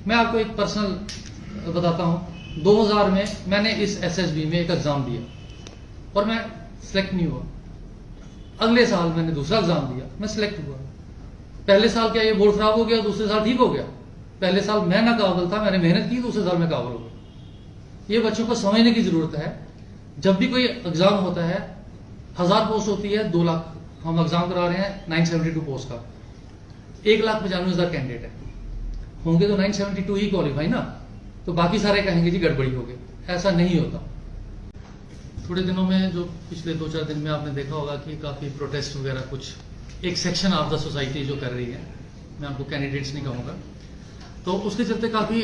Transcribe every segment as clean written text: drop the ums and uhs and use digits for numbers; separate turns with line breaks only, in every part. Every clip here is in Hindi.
मैं आपको एक पर्सनल बताता हूं। 2000 में मैंने इस एसएसबी में एक एग्जाम दिया और मैं सिलेक्ट नहीं हुआ। अगले साल मैंने दूसरा एग्जाम दिया, मैं सिलेक्ट हुआ। पहले साल क्या ये बोर्ड खराब हो गया, दूसरे साल ठीक हो गया? पहले साल मैं ना काबिल था, मैंने मेहनत की, दूसरे साल मैं काबिल हो गया। ये बच्चों को समझने की जरूरत है। जब भी कोई एग्जाम होता है, 1000 पोस्ट होती है, 2 लाख हम एग्जाम करा रहे हैं 972 पोस्ट का, 1,95,000 कैंडिडेट है, होंगे तो 972 ही क्वालिफाई ना, तो बाकी सारे कहेंगे जी गड़बड़ी हो गई। ऐसा नहीं होता। थोड़े दिनों में जो पिछले 2-4 दिन में आपने देखा होगा कि काफी प्रोटेस्ट वगैरह कुछ एक सेक्शन ऑफ द सोसाइटी जो कर रही है, मैं आपको कैंडिडेट्स नहीं कहूंगा, तो उसके चलते काफी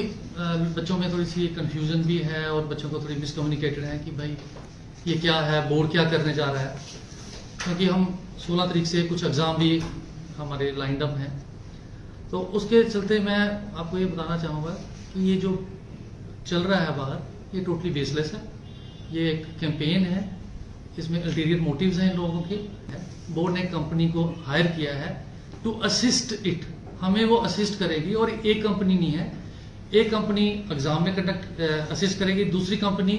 बच्चों में थोड़ी सी कंफ्यूजन भी है और बच्चों को थोड़ी मिसकम्युनिकेटेड है कि भाई ये क्या है, बोर्ड क्या करने जा रहा है। क्योंकि हम 16 तारीख से कुछ एग्जाम भी हमारे लाइंड अप हैं, तो उसके चलते मैं आपको ये बताना चाहूंगा कि ये जो चल रहा है बाहर, ये टोटली बेसलेस है। ये एक कैंपेन है, इसमें अल्टीरियर मोटिव्स हैं इन लोगों के। बोर्ड ने कंपनी को हायर किया है टू असिस्ट इट, हमें वो असिस्ट करेगी। और एक कंपनी नहीं है, एक कंपनी एग्जाम में कंडक्ट असिस्ट करेगी, दूसरी कंपनी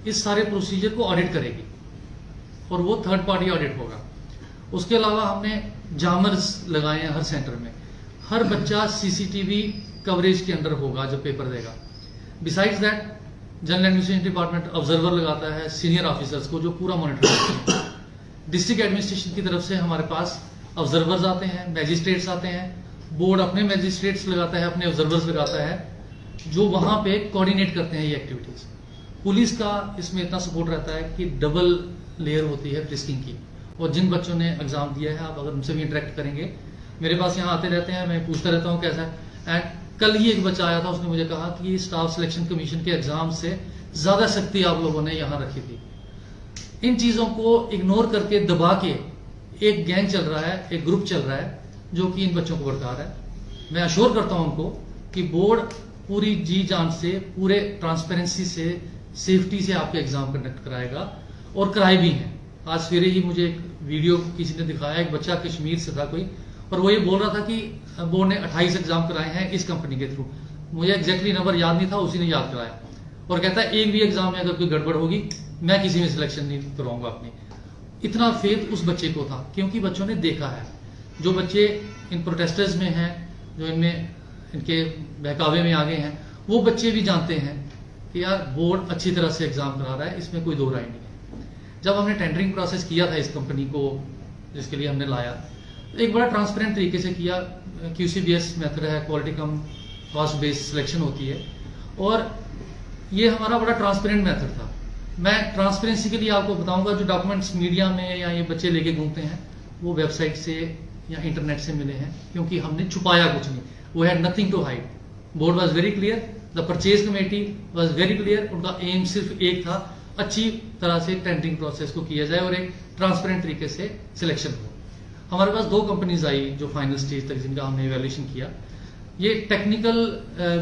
इस सारे प्रोसीजर को ऑडिट करेगी और वो थर्ड पार्टी ऑडिट होगा। उसके अलावा हमने जामर्स लगाए हैं हर सेंटर में, हर बच्चा सीसीटीवी कवरेज के अंदर होगा जब पेपर देगा। Besides that general administration department observer लगाता है सीनियर ऑफिसर्स को जो पूरा मॉनिटर करते हैं। डिस्ट्रिक्ट एडमिनिस्ट्रेशन की तरफ से हमारे पास ऑब्जर्वर्स आते हैं, मैजिस्ट्रेट्स आते हैं, बोर्ड अपने मैजिस्ट्रेट्स लगाता है, अपने ऑब्जर्वर्स लगाता है जो वहां पे कोऑर्डिनेट करते हैं ये एक्टिविटीज। पुलिस का इसमें इतना सपोर्ट रहता है कि डबल लेयर होती है फ्रिस्किंग की। और जिन बच्चों ने एग्जाम दिया है, आप अगर उनसे भी इंटरेक्ट करेंगे, मेरे पास यहाँ आते रहते हैं, मैं पूछता रहता हूँ कैसा है। एंड कल ही एक बच्चा आया था, उसने मुझे कहा कि स्टाफ सिलेक्शन कमीशन के एग्जाम से ज्यादा सख्ती आप लोगों ने यहाँ रखी थी। इन चीजों को इग्नोर करके दबा के एक गैंग चल रहा है, एक ग्रुप चल रहा है जो कि इन बच्चों को भड़का रहा है। मैं अश्योर करता हूं उनको कि बोर्ड पूरी जी जान से, पूरे ट्रांसपेरेंसी से, सेफ्टी से आपके एग्जाम कंडक्ट कराएगा और कराए भी हैं। आज सवेरे ही मुझे एक वीडियो किसी ने दिखाया, एक बच्चा कश्मीर से था कोई, और वो ये बोल रहा था कि बोर्ड ने 28 एग्जाम कराए हैं इस कंपनी के थ्रू। मुझे एग्जैक्टली नंबर याद नहीं था, उसी ने याद कराया और कहता है एक भी एग्जाम में अगर कोई गड़बड़ होगी मैं किसी में सिलेक्शन नहीं करवाऊंगा अपनी। इतना फेथ उस बच्चे को था क्योंकि बच्चों ने देखा है। जो बच्चे इन प्रोटेस्टर्स में हैं, जो इनमें इनके बहकावे में आ गए हैं, वो बच्चे भी जानते हैं कि यार बोर्ड अच्छी तरह से एग्जाम करा रहा है, इसमें कोई दो राय नहीं है। जब हमने टेंडरिंग प्रोसेस किया था इस कंपनी को, जिसके लिए हमने लाया, एक बड़ा ट्रांसपेरेंट तरीके से किया। QCBS मेथड है, क्वालिटी कम कॉस्ट बेस्ड सिलेक्शन होती है, और ये हमारा बड़ा ट्रांसपेरेंट मेथड था। मैं ट्रांसपेरेंसी के लिए आपको बताऊंगा, जो डॉक्यूमेंट्स मीडिया में या ये बच्चे लेके घूमते हैं वो वेबसाइट से या इंटरनेट से मिले हैं, क्योंकि हमने छुपाया कुछ नहीं। वो had nothing to hide. Board was very clear, the purchase committee was very clear. उनका एम सिर्फ एक था, अच्छी तरह से टेंडरिंग प्रोसेस को किया जाए और एक ट्रांसपेरेंट तरीके से सिलेक्शन हो। हमारे पास 2 कंपनीज आई जो फाइनल स्टेज तक, जिनका हमने इवैल्यूएशन किया। ये टेक्निकल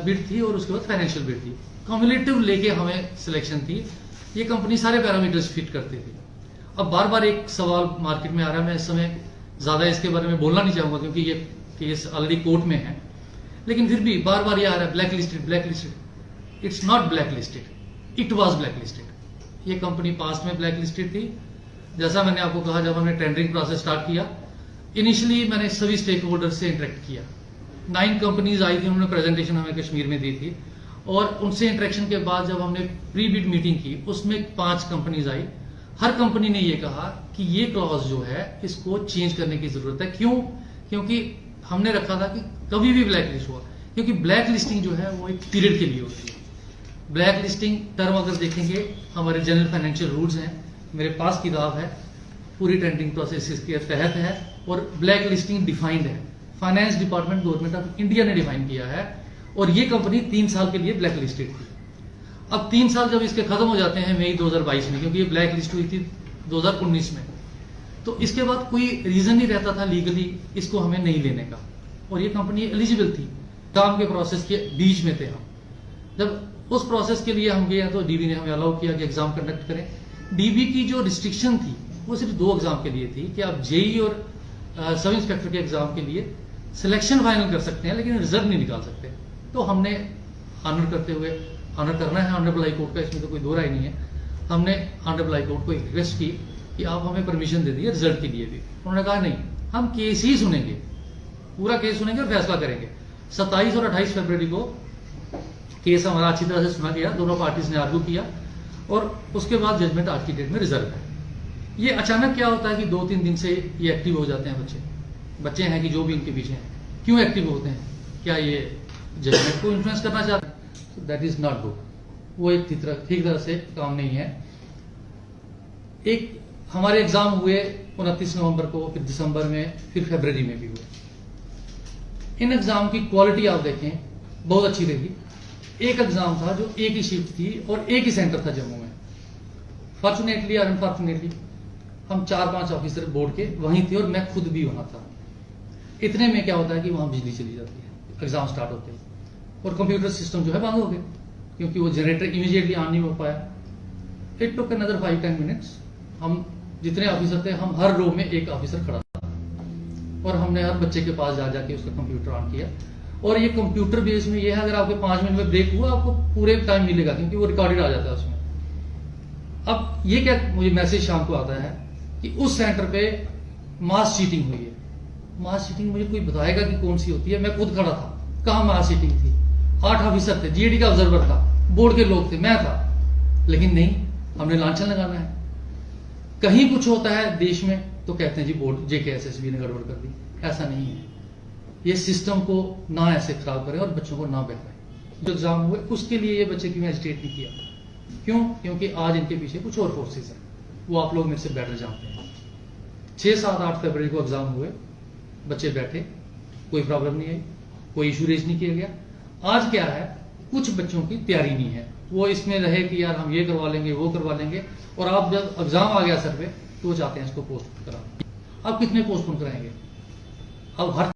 बिड थी और उसके बाद फाइनेंशियल बिड थी। कम्युलेटिव लेके हमें सिलेक्शन थी। ये कंपनी सारे पैरामीटर्स फिट करती थी। अब बार बार एक सवाल मार्केट में आ रहा है, मैं इस समय ज्यादा इसके बारे में बोलना नहीं चाहूंगा क्योंकि ये केस ऑलरेडी कोर्ट में है, लेकिन फिर भी बार बार ये आ रहा है black listed, black listed. It's not black listed, it was black listed. ये कंपनी पास्ट में ब्लैक लिस्टेड थी। जैसा मैंने आपको कहा, जब हमने टेंडरिंग प्रोसेस स्टार्ट किया, इनिशियली मैंने सभी स्टेक होल्डर से इंटरेक्ट किया। 9 कंपनीज आई थी, उन्होंने प्रेजेंटेशन हमें कश्मीर में दी थी, और उनसे इंटरेक्शन के बाद जब हमने प्री बिड मीटिंग की, उसमें 5 कंपनीज आई। हर कंपनी ने ये कहा कि ये क्लॉज जो है इसको चेंज करने की जरूरत है। क्यों? क्योंकि हमने रखा था कि कभी भी ब्लैक लिस्ट हुआ, क्योंकि ब्लैक लिस्टिंग जो है वो एक पीरियड के लिए होती है। ब्लैक लिस्टिंग टर्म अगर देखेंगे, हमारे जनरल फाइनेंशियल रूल्स हैं, मेरे पास किताब है, पूरी टेंडरिंग प्रोसेस इसके तहत है, और ब्लैक लिस्टिंग डिफाइंड है। Finance department government of India ने डिफाइन किया है, और ये कंपनी 3 साल के लिए ब्लैक लिस्टेड थी। अब 3 साल जब इसके खत्म हो जाते हैं मई 2022 में, क्योंकि ये ब्लैक लिस्ट हुई थी 2019 में, तो इसके बाद कोई रीजन नहीं रहता था लीगली इसको हमें नहीं लेने का, और ये कंपनी एलिजिबल थी। एग्जाम के प्रोसेस के बीच में थे हम। जब उस प्रोसेस के लिए हम गए तो डीबी ने हमें अलाउ किया कि एग्जाम कंडक्ट करें। डीबी की जो रिस्ट्रिक्शन थी वो सिर्फ 2 एग्जाम के लिए थी कि आप जेई और सब इंस्पेक्टर के एग्जाम के लिए सिलेक्शन फाइनल कर सकते हैं, लेकिन रिजल्ट नहीं निकाल सकते। तो हमने ऑनर करते हुए, ऑनर करना है ऑनरेबल हाई कोर्ट का, इसमें तो कोई दो राय नहीं है। हमने ऑनरेबल हाई कोर्ट को एक रिक्वेस्ट की कि आप हमें परमिशन दे दिए रिजल्ट के लिए भी। उन्होंने कहा नहीं, हम केस ही सुनेंगे, पूरा केस सुनेंगे और फैसला करेंगे। 27 और 28 फरवरी को केस हमारा अच्छी तरह से सुना गया, दोनों पार्टीज ने आर्ग्यू किया और उसके बाद जजमेंट आज की डेट में रिजर्व है। ये अचानक क्या होता है कि 2-3 दिन से ये एक्टिव हो जाते हैं बच्चे हैं कि जो भी इनके पीछे हैं, क्यों एक्टिव होते हैं? क्या ये जजमेंट को इन्फ्लुएंस करना चाहते हैं? That is not good. वो एक ठीक तरह से काम नहीं है। एक हमारे एग्जाम हुए 29 नवंबर को, फिर दिसंबर में, फिर फरवरी में भी हुए। इन एग्जाम की क्वालिटी आप देखें बहुत अच्छी रही। एक एग्जाम था जो एक ही शिफ्ट थी और एक ही सेंटर था जम्मू में। फॉर्चुनेटली और अनफॉर्चुनेटली हम 4-5 ऑफिसर बोर्ड के वहीं थे और मैं खुद भी वहां था। इतने में क्या होता है कि वहां बिजली चली जाती है एग्जाम स्टार्ट होते ही और कंप्यूटर सिस्टम जो है बंद हो गए, क्योंकि वो जनरेटर इमीडिएटली ऑन नहीं हो पाया। It took another 5-10 minutes. हम जितने ऑफिसर थे, हम हर रो में एक ऑफिसर खड़ा था और हमने हर बच्चे के पास जा जाके उसका कंप्यूटर ऑन किया। और ये कंप्यूटर बेस में ये है, अगर आपके 5 मिनट में ब्रेक हुआ आपको पूरे टाइम मिलेगा, क्योंकि वो रिकॉर्डेड आ जाता है उसमें। अब ये क्या मुझे मैसेज शाम को आता है कि उस सेंटर पे मास चीटिंग हुई है। मास चीटिंग मुझे कोई बताएगा कि कौन सी होती है? मैं खुद खड़ा था, कहां मास चीटिंग थी? 8 ऑफिसर थे, जीएडी का ऑब्जर्वर था, बोर्ड के लोग थे, मैं था, लेकिन नहीं, हमने लांछन लगाना है। कहीं कुछ होता है देश में तो कहते हैं जी बोर्ड JKSSB ने गड़बड़ कर दी। ऐसा नहीं है। ये सिस्टम को ना ऐसे खराब करें और बच्चों को ना बहकाएं। जो एग्जाम हुए उसके लिए ये बच्चे क्यों एजिटेट नहीं किया? क्यों? क्योंकि आज इनके पीछे कुछ और फोर्सेस हैं, वो आप लोग मेरे से बेटर जानते हैं। 6, 7, 8 फरवरी को एग्जाम हुए, बच्चे बैठे, कोई प्रॉब्लम नहीं आई, कोई इशू रेज नहीं किया गया। आज क्या है, कुछ बच्चों की तैयारी नहीं है, वो इसमें रहे कि यार हम ये करवा लेंगे, वो करवा लेंगे, और आप जब एग्जाम आ गया सर पे तो वो चाहते हैं इसको पोस्टपोन करा। अब कितने पोस्टपोन कराएंगे? अब हर